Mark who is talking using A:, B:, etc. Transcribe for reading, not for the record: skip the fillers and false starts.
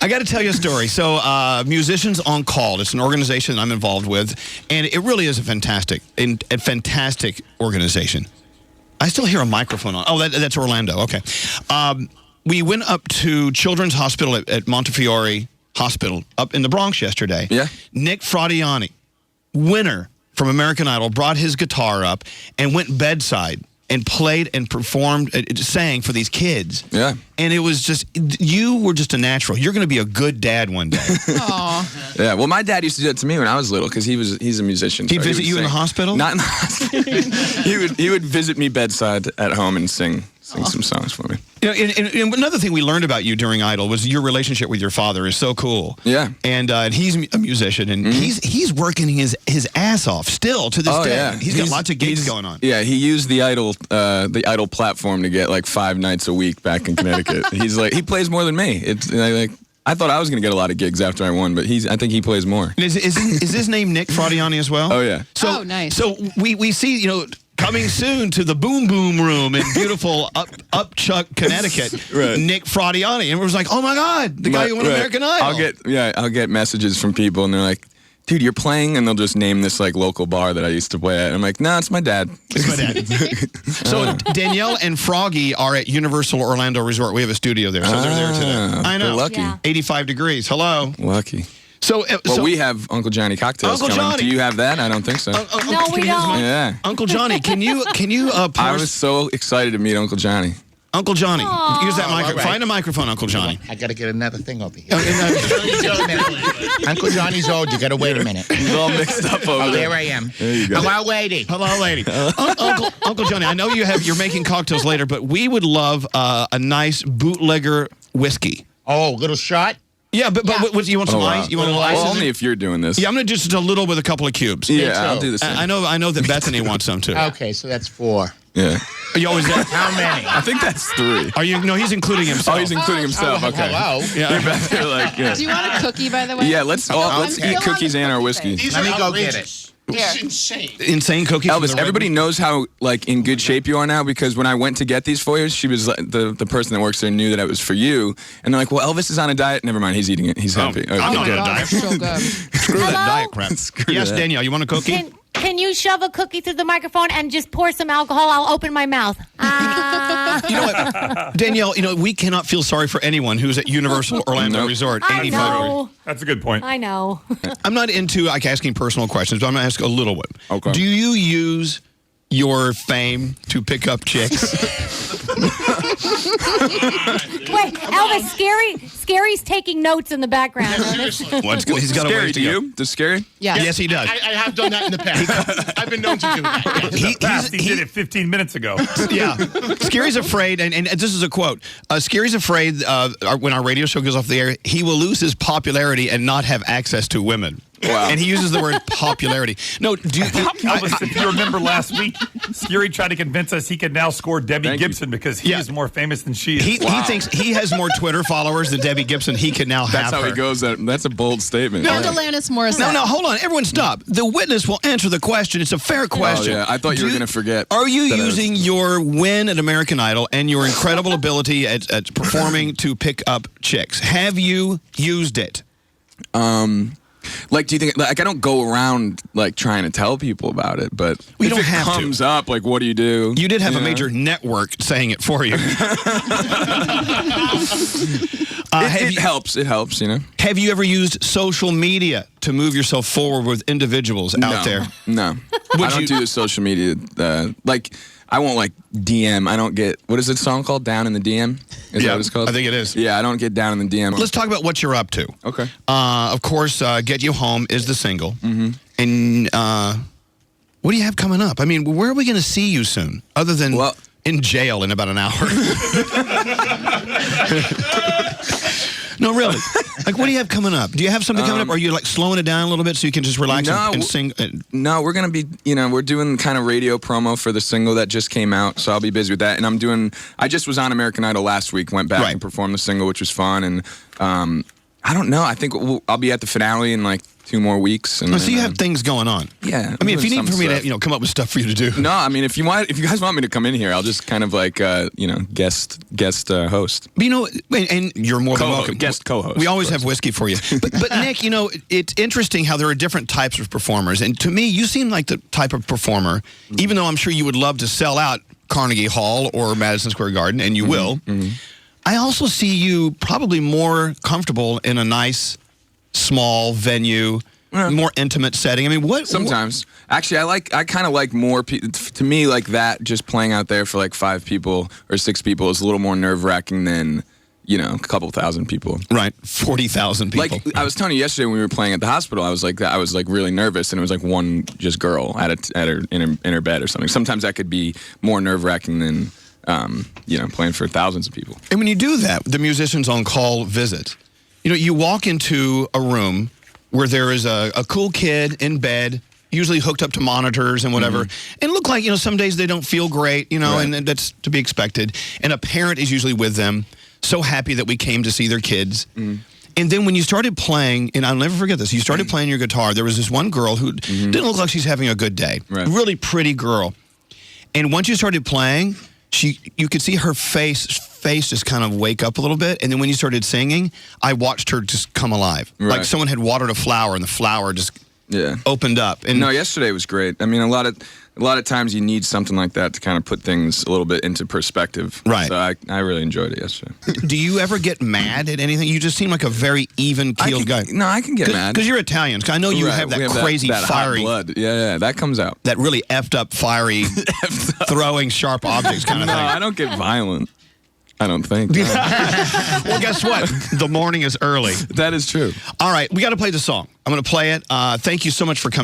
A: I got to tell you a story. So, Musicians on Call. It's an organization I'm involved with, and it really is a fantastic organization. I still hear a microphone on. Oh, that's Orlando. Okay. We went up to Children's Hospital at Montifiore Hospital up in the Bronx yesterday.
B: Yeah.
A: Nick Fradiani, winner from American Idol, brought his guitar up and went bedside and played and performed, sang for these kids.
B: Yeah.
A: And it was just, you were just a natural. You're going to be a good dad one day.
B: Aww. Yeah, well, my dad used to do that to me when I was little because he's a musician.
A: He'd visit you in the hospital?
B: Not in the hospital. he would visit me bedside at home and sing some songs for me.
A: You know, and another thing we learned about you during Idol was your relationship with your father is so cool.
B: Yeah.
A: And he's a musician, and he's working his ass off still to this day.
B: Yeah.
A: He's got lots of gigs going on.
B: Yeah, he used the Idol platform to get like 5 nights a week back in Connecticut. He plays more than me. I thought I was going to get a lot of gigs after I won, but I think he plays more.
A: Is his name Nick Fradiani as well?
B: Oh yeah.
A: So,
C: nice.
A: So we see, coming soon to the Boom Boom Room in beautiful Upchuck, Connecticut,
B: right.
A: Nick Fradiani. And it was like, oh my God, the guy who won American Idol.
B: I'll get messages from people and they're like, dude, you're playing, and they'll just name this like local bar that I used to play at. And I'm like, no, it's my dad.
A: It's my dad. So Danielle and Froggy are at Universal Orlando Resort. We have a studio there, so they're there today. I know.
B: They're lucky.
C: Yeah.
A: 85 degrees. Hello.
B: Lucky.
A: So
B: we have Uncle Johnny cocktails
A: Uncle
B: coming.
A: Johnny.
B: Do you have that? I don't think so.
C: No, we don't.
B: Yeah.
A: Uncle Johnny, can you
B: I was so excited to meet Uncle Johnny.
A: Uncle Johnny,
C: Aww.
A: use that microphone.
D: Right.
A: Find a microphone, Uncle Johnny.
D: I got to get another thing over here. Uncle Johnny's old. You got to wait a minute.
B: He's all mixed up over
D: Oh,
B: there.
D: there I am.
B: There you go.
D: Hello, lady.
A: Hello, lady. Uncle Johnny, I know you're making cocktails later, but we would love a nice bootlegger whiskey.
D: Oh, little shot.
A: Yeah, but what, you want some ice? You want a little ice?
B: Well,
A: in
B: only
A: it?
B: if you're doing this.
A: Yeah, I'm gonna do just a little with a couple of cubes.
B: Yeah,
D: too.
B: I'll do the same.
A: I know that Bethany wants some too.
D: Okay, so that's 4.
B: Yeah.
A: Are you always there?
D: How many?
B: I think that's 3.
A: Are you? No, he's including himself.
B: Oh, he's including himself.
D: Oh,
B: Okay.
D: hello.
A: Yeah.
B: You're like, yeah.
C: Do you want a cookie, by the way?
B: Yeah, let's eat cookies and our whiskey.
D: Let me go get it.
E: This is insane.
A: Insane cookies. from
B: Elvis,
A: the
B: everybody
A: Red-
B: knows how in good shape you are now because when I went to get these for you, she was the person that works there knew that it was for you, and they're like, "Well, Elvis is on a diet. Never mind, he's eating it. He's happy."
A: I'm not
B: Okay.
A: on a
C: God,
A: diet.
C: so good.
A: Screw that diet crap.
B: Screw
A: Yes,
B: that.
A: Danielle, you want a cookie?
F: Can you shove a cookie through the microphone and just pour some alcohol? I'll open my mouth.
A: You know what, Danielle? We cannot feel sorry for anyone who's at Universal Orlando
B: Nope.
A: Resort.
F: I
A: 85 degrees.
F: know.
E: That's a good point.
F: I know.
A: I'm not into asking personal questions, but I'm going to ask a little one.
B: Okay.
A: Do you use your fame to pick up chicks?
F: Wait, Elvis, Scary's taking notes in the background.
A: He's got a
B: Scary,
A: ways to
B: do
A: go.
B: you? Does Scary?
C: Yeah.
A: Yes, he does.
D: I have done that in the past. I've been known to do that. Yes.
E: He did it 15 minutes ago.
A: Yeah. Scary's afraid, and this is a quote, Scary's afraid when our radio show goes off the air, he will lose his popularity and not have access to women.
B: Wow.
A: And he uses the word popularity. No,
E: Elvis, if you remember last week, Scary tried to convince us he could now score Debbie
B: Thank you.
E: Gibson because he
A: Yeah.
E: is more famous than she is.
A: he thinks he has more Twitter followers than Debbie Gibson. He can now
B: That's
A: have
B: how
A: her.
B: he goes. That's a bold statement.
C: And Alanis Morissette.
A: No, hold on. Everyone stop. The witness will answer the question. It's a fair question.
B: Oh, yeah. I thought you were going to forget.
A: Are you
B: that I was-
A: using your win at American Idol and your incredible ability at performing to pick up chicks? Have you used it?
B: Like, do you think, I don't go around, trying to tell people about it, but
A: We
B: if
A: don't
B: it
A: have to.
B: comes up, what do you do?
A: You did have a
B: know?
A: major network saying it for you.
B: It helps. It helps,
A: Have you ever used social media to move yourself forward with individuals out there?
B: No. I don't do the social media. I won't DM. I don't get, what is the song called? Down in the DM? Is that what it's called?
A: I think it is.
B: Yeah, I don't get down in the DM.
A: Let's talk about what you're up to.
B: Okay.
A: Of course, Get You Home is the single. Mm-hmm. And what do you have coming up? I mean, where are we going to see you soon? Other than in jail in about an hour. No, really. What do you have coming up? Do you have something coming up? Or are you slowing it down a little bit so you can just relax and sing?
B: No, we're going to be, we're doing kind of radio promo for the single that just came out. So I'll be busy with that. And I just was on American Idol last week, went back and performed the single, which was fun. And I don't know. I think I'll be at the finale in like 2 more weeks. And
A: so you have things going on.
B: Yeah.
A: I mean, if you need for me to, come up with stuff for you to do.
B: No, I mean, if you guys want me to come in here, I'll just kind of like, guest host.
A: But, and you're more than welcome.
B: Guest co-host.
A: We always have whiskey for you. But Nick, it's interesting how there are different types of performers. And to me, you seem like the type of performer, even though I'm sure you would love to sell out Carnegie Hall or Madison Square Garden, and you will. Mm-hmm. I also see you probably more comfortable in a nice, small venue, more intimate setting. I mean,
B: Sometimes. Actually, I kind of like more people. To me, like that, just playing out there for like 5 people or 6 people is a little more nerve-wracking than, a couple thousand people.
A: Right, 40,000 people.
B: Like I was telling you yesterday when we were playing at the hospital, I was like really nervous, and it was like one just girl in her bed or something. Sometimes that could be more nerve-wracking than playing for thousands of people.
A: And when you do that, the musicians on call visit. You walk into a room where there is a cool kid in bed, usually hooked up to monitors and whatever, and look like, some days they don't feel great, right. And that's to be expected. And a parent is usually with them, so happy that we came to see their kids. And then when you started playing, and I'll never forget this, you started playing your guitar, there was this one girl who didn't look like she's having a good day. Right. Really pretty girl. And once you started playing, you could see her face just kind of wake up a little bit, and then when you started singing, I watched her just come alive. Right. Like someone had watered a flower, and the flower just opened up. And
B: no, yesterday was great. I mean, a lot of times you need something like that to kind of put things a little bit into perspective.
A: Right.
B: So I really enjoyed it yesterday.
A: Do you ever get mad at anything? You just seem like a very even-keeled guy.
B: No, I can get mad.
A: Because you're Italian. I know you have that crazy,
B: that
A: fiery...
B: hot blood. Yeah, that comes out.
A: That really effed up, fiery, throwing sharp objects kind of thing.
B: No, I don't get violent. I don't think. No.
A: Well, guess what? The morning is early.
B: That is true.
A: All right, we got to play the song. I'm going to play it. Thank you so much for coming.